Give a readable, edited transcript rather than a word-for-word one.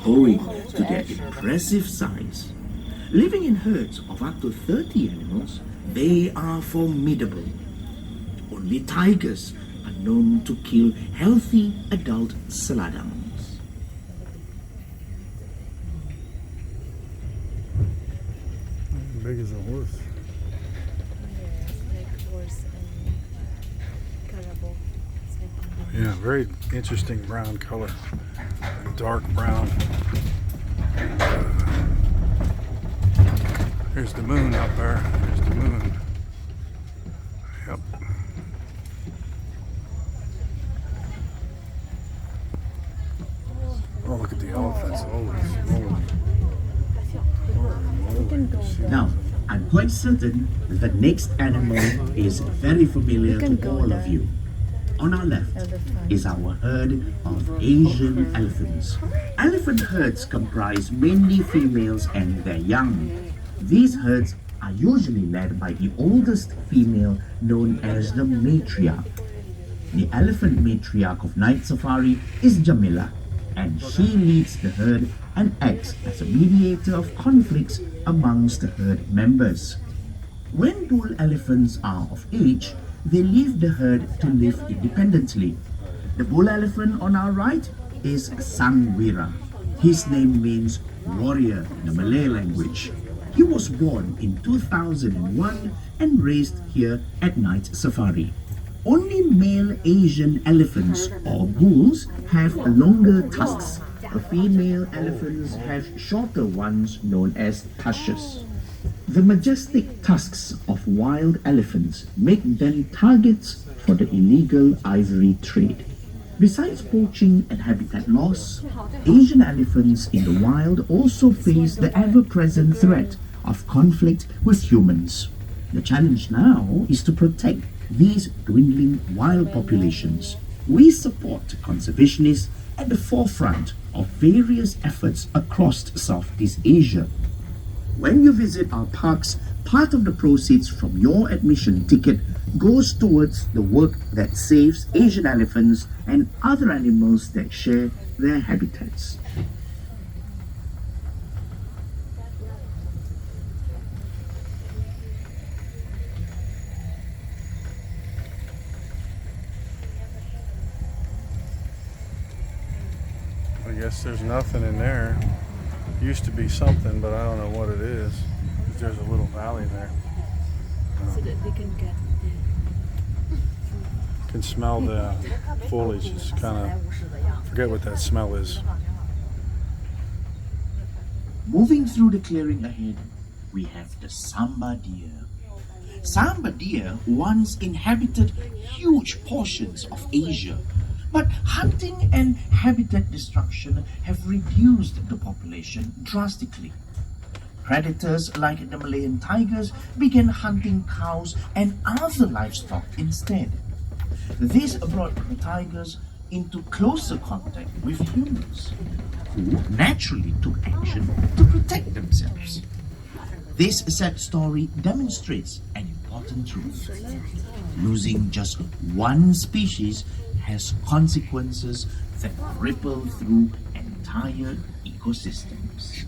owing to their impressive size. Living in herds of up to 30 animals, they are formidable. Only tigers are known to kill healthy adult saladams. How big is a horse? Yes, like horse and carabao. It's like Yeah, very interesting brown color. Dark brown. Here's the moon up there. Here's the moon. Yep. Oh, look at the elephants. Holy smoly. we can go there. Now, I'm quite certain the next animal is very familiar We can to go all there. of you. On our left Elephant. is our herd of Asian elephants. Elephant herds comprise mainly females and their young. These herds are usually led by the oldest female known as the matriarch. The elephant matriarch of night safari is Jamila, and she leads the herd and acts as a mediator of conflicts amongst the herd members. When bull elephants are of age, they leave the herd to live independently. The bull elephant on our right is Sangwira. His name means warrior in the Malay language. He was born in 2001 and raised here at Night Safari. Only male Asian elephants or bulls have longer tusks. The female elephants have shorter ones known as tushes. The majestic tusks of wild elephants make them targets for the illegal ivory trade. Besides poaching and habitat loss, Asian elephants in the wild also face the ever-present threat of conflict with humans. The challenge now is to protect these dwindling wild populations. We support conservationists at the forefront of various efforts across Southeast Asia. When you visit our parks, part of the proceeds from your admission ticket goes towards the work that saves Asian elephants and other animals that share their habitats. I guess there's nothing in there. Used to be something, but I don't know what it is. There's a little valley there. So that they can get Can smell the foliage. It's kind of, forget what that smell is. Moving through the clearing ahead, we have the Samba deer. Samba deer once inhabited huge portions of Asia, but hunting and habitat destruction have reduced the population drastically. Predators like the Malayan tigers began hunting cows and other livestock instead. This brought the tigers into closer contact with humans, who naturally took action to protect themselves. This sad story demonstrates an important truth. Losing just one species has consequences that ripple through entire ecosystems.